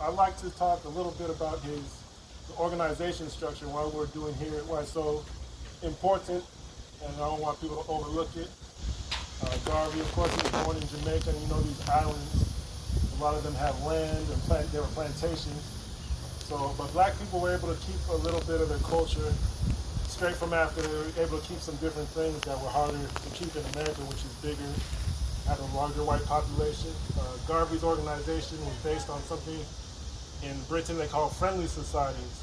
I'd like to talk a little bit about the organization structure, why we're doing here, why it's so important, and I don't want people to overlook it. Garvey, of course, he was born in Jamaica, and you know these islands, a lot of them have land, and there were plantations. So, but black people were able to keep a little bit of their culture straight from Africa. They were able to keep some different things that were harder to keep in America, which is bigger, had a larger white population. Garvey's organization was based on something in Britain they call friendly societies.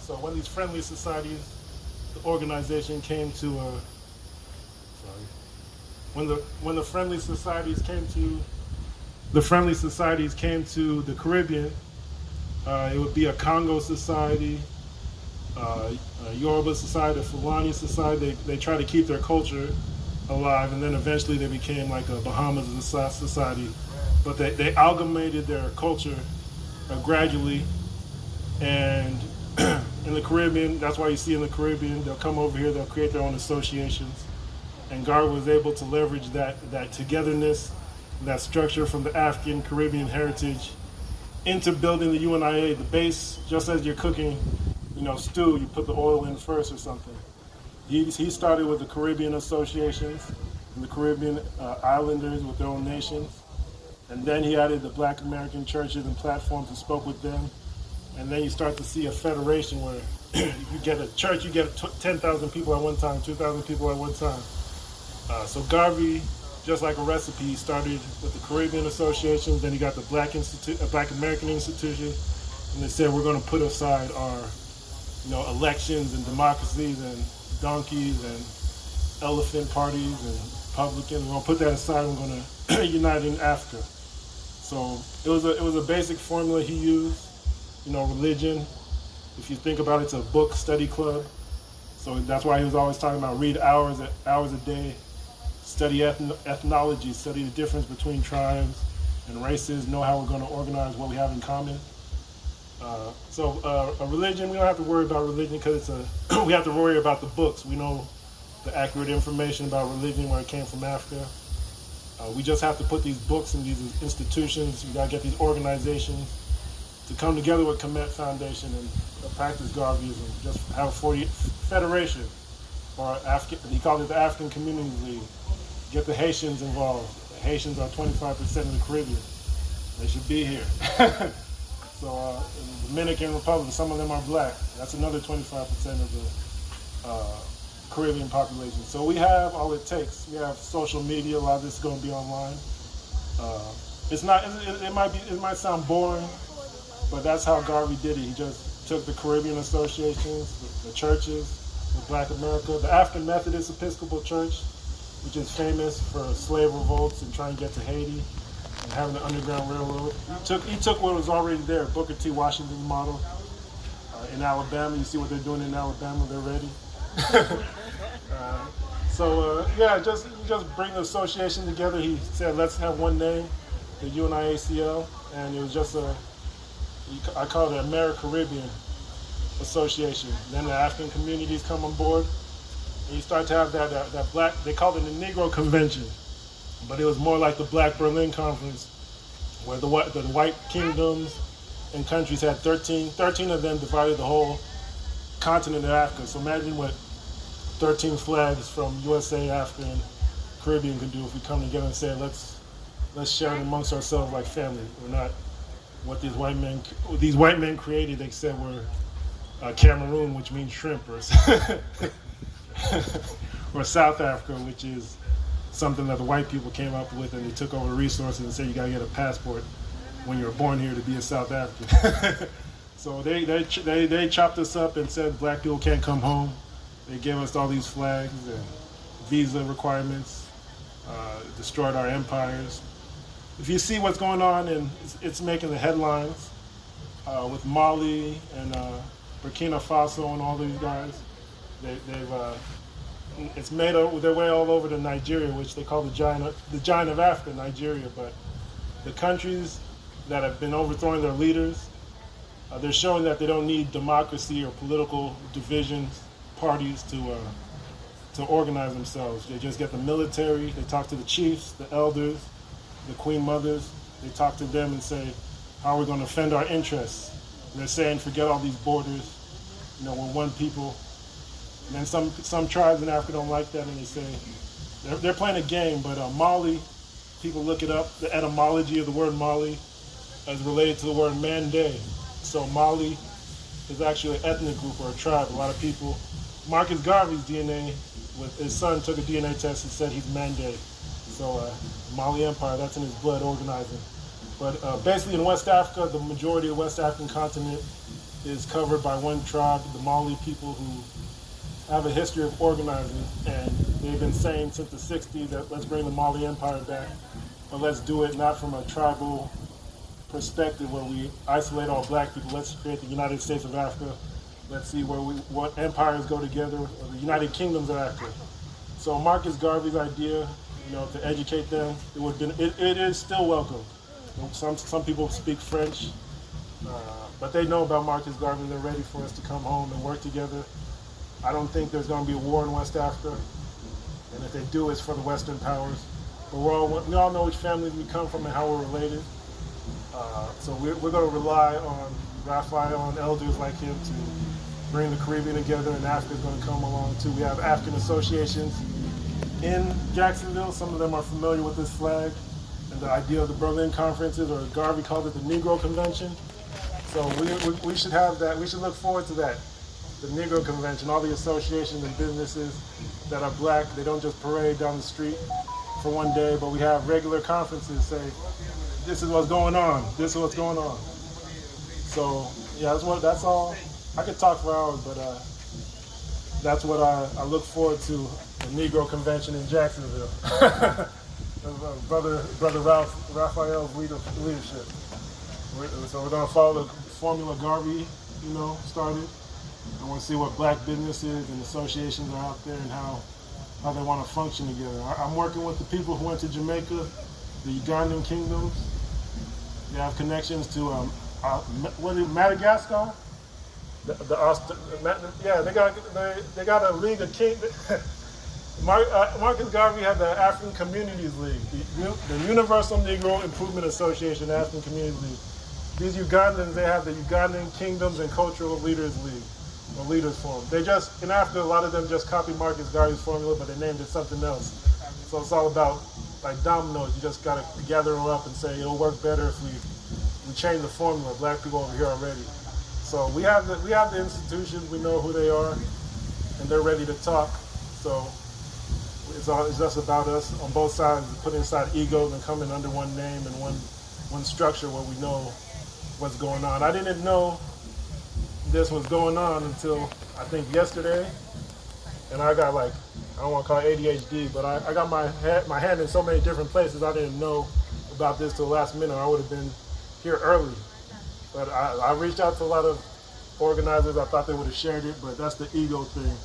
So when these friendly societies, the organization came to, when the friendly societies came to the Caribbean, it would be a Congo society, a Yoruba society, a Fulani society. They try to keep their culture alive, and then eventually they became like a Bahamas society. But they amalgamated their culture gradually, and in the Caribbean, that's why you see in the Caribbean, they'll come over here, they'll create their own associations. And Garvey was able to leverage that togetherness, that structure from the African Caribbean heritage into building the UNIA, the base. Just as you're cooking, stew, you put the oil in first or something. He started with the Caribbean associations, and the Caribbean islanders with their own nations. And then he added the Black American churches and platforms and spoke with them. And then you start to see a federation where you get a church, you get 10,000 people at one time, 2,000 people at one time. So Garvey, just like a recipe, he started with the Caribbean associations, then he got the Black American Institution, and they said we're going to put aside our, elections and democracies and donkeys and elephant parties and Republicans. We're going to put that aside. We're going to unite in Africa. So it was a basic formula he used. Religion. If you think about it, it's a book study club. So that's why he was always talking about read hours a day, study ethnology, study the difference between tribes and races, know how we're going to organize what we have in common. A religion, we don't have to worry about religion because we have to worry about the books. We know the accurate information about religion, where it came from Africa. We just have to put these books in these institutions. We got to get these organizations to come together with Kemet Foundation and practice Garveyism. Just have a federation, or he called it the African Communities League. Get the Haitians involved. The Haitians are 25% of the Caribbean. They should be here. So in the Dominican Republic, some of them are black. That's another 25% of the Caribbean population. So we have all it takes. We have social media. A lot of this is going to be online. It might sound boring, but that's how Garvey did it. He just took the Caribbean associations, the churches, the Black America, the African Methodist Episcopal Church, which is famous for slave revolts and trying to get to Haiti and having the Underground Railroad. He took what was already there, Booker T. Washington model. In Alabama, you see what they're doing in Alabama, they're ready. Just bring the association together. He said, let's have one name, the UNIAACL, and it was just I call it the AMEriCaribbean Association. Then the African communities come on board, and you start to have that black, they called it the Negro Convention, but it was more like the Black Berlin Conference, where the white kingdoms and countries had 13 of them divided the whole continent of Africa. So imagine what 13 flags from USA, Africa, and Caribbean could do if we come together and say, let's share it amongst ourselves like family. We're not what these white men created. They said we're Cameroon, which means shrimp, or or South Africa, which is something that the white people came up with, and they took over the resources and said you got to get a passport when you're born here to be a South African. So they chopped us up and said black people can't come home. They gave us all these flags and visa requirements, destroyed our empires. If you see what's going on, and it's making the headlines with Mali and Burkina Faso and all these guys, it's made their way all over to Nigeria, which they call the giant of Africa, Nigeria. But the countries that have been overthrowing their leaders, they're showing that they don't need democracy or political divisions, parties to organize themselves. They just get the military, they talk to the chiefs, the elders, the queen mothers, they talk to them and say, how we're going to defend our interests. And they're saying, forget all these borders, we're one people. And then some tribes in Africa don't like that, and they say, they're playing a game, but Mali, people look it up, the etymology of the word Mali is related to the word Mande. So Mali is actually an ethnic group or a tribe. A lot of people, Marcus Garvey's DNA, with his son took a DNA test and said he's Mande. So Mali Empire, that's in his blood, organizing. But basically in West Africa, the majority of the West African continent is covered by one tribe, the Mali people, who have a history of organizing, and they've been saying since the 60s that let's bring the Mali Empire back, but let's do it not from a tribal perspective where we isolate all black people. Let's create the United States of Africa. Let's see what empires go together, or the United Kingdoms of Africa. So Marcus Garvey's idea, to educate them, it is still welcome. Some people speak French, but they know about Marcus Garvey. They're ready for us to come home and work together. I don't think there's going to be a war in West Africa, and if they do, it's for the Western powers. But we all know which families we come from and how we're related. So we're going to rely on Raphael and elders like him to bring the Caribbean together, and Africa's going to come along too. We have African associations in Jacksonville. Some of them are familiar with this flag and the idea of the Berlin conferences, or Garvey called it the Negro Convention. So we should have that. We should look forward to that. The Negro Convention, all the associations and businesses that are black, they don't just parade down the street for one day, but we have regular conferences say, this is what's going on, this is what's going on. So, yeah, that's all. I could talk for hours, but that's what I look forward to, the Negro Convention in Jacksonville. Brother Raphael's leadership. So we're going to follow the formula Garvey, started. I want to see what black businesses and associations are out there and how they want to function together. I'm working with the people who went to Jamaica, the Ugandan kingdoms. They have connections to Madagascar. They got a league of kings. Marcus Garvey had the African Communities League, the Universal Negro Improvement Association, the African Communities League. These Ugandans, they have the Ugandan Kingdoms and Cultural Leaders League, or Leaders Forum. In Africa, a lot of them just copied Marcus Garvey's formula, but they named it something else. So it's all about, like dominoes, you just gotta gather them up and say, it'll work better if we change the formula, black people over here already. So we have the institutions, we know who they are, and they're ready to talk. So it's just about us on both sides, putting aside egos and coming under one name and one structure where we know what's going on. I didn't know this was going on until I think yesterday, and I got I don't want to call it ADHD, but I got my hand in so many different places. I didn't know about this till the last minute. I would have been here early, but I reached out to a lot of organizers. I thought they would have shared it, but that's the ego thing,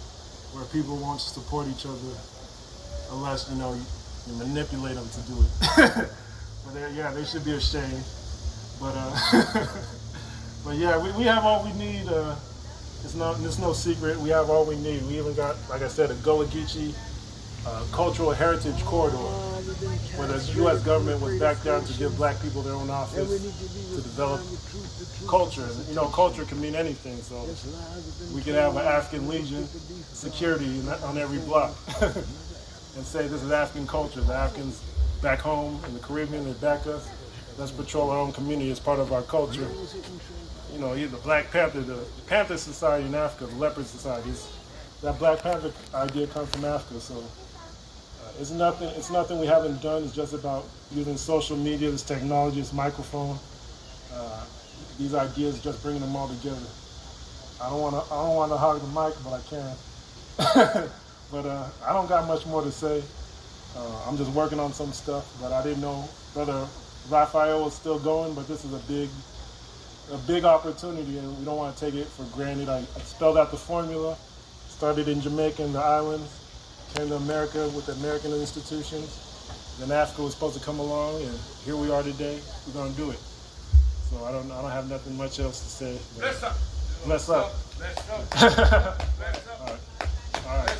where people won't support each other unless you manipulate them to do it. But they should be ashamed. But but yeah, we have all we need. It's no secret. We have all we need. We even got, like I said, a gullah Geechee cultural heritage corridor, where the U.S. government was back down to give black people their own office to develop culture. Culture can mean anything. So we could have an African Legion security on every block and say this is African culture. The Africans back home in the Caribbean, they back us. Let's patrol our own community as part of our culture. The Black Panther, the Panther Society in Africa, the Leopard Society. That Black Panther idea comes from Africa. So it's nothing we haven't done. It's just about using social media, this technology, this microphone. These ideas, just bringing them all together. I don't want to hog the mic, but I can. But I don't got much more to say. I'm just working on some stuff, but I didn't know Brother Raphael was still going, but this is a big opportunity, and we don't want to take it for granted. I spelled out the formula, started in Jamaica and the islands, came to America with the American institutions. Then Africa was supposed to come along, and here we are today. We're going to do it. So I don't have nothing much else to say. Bless up. Bless up. Bless up. Bless up. All right.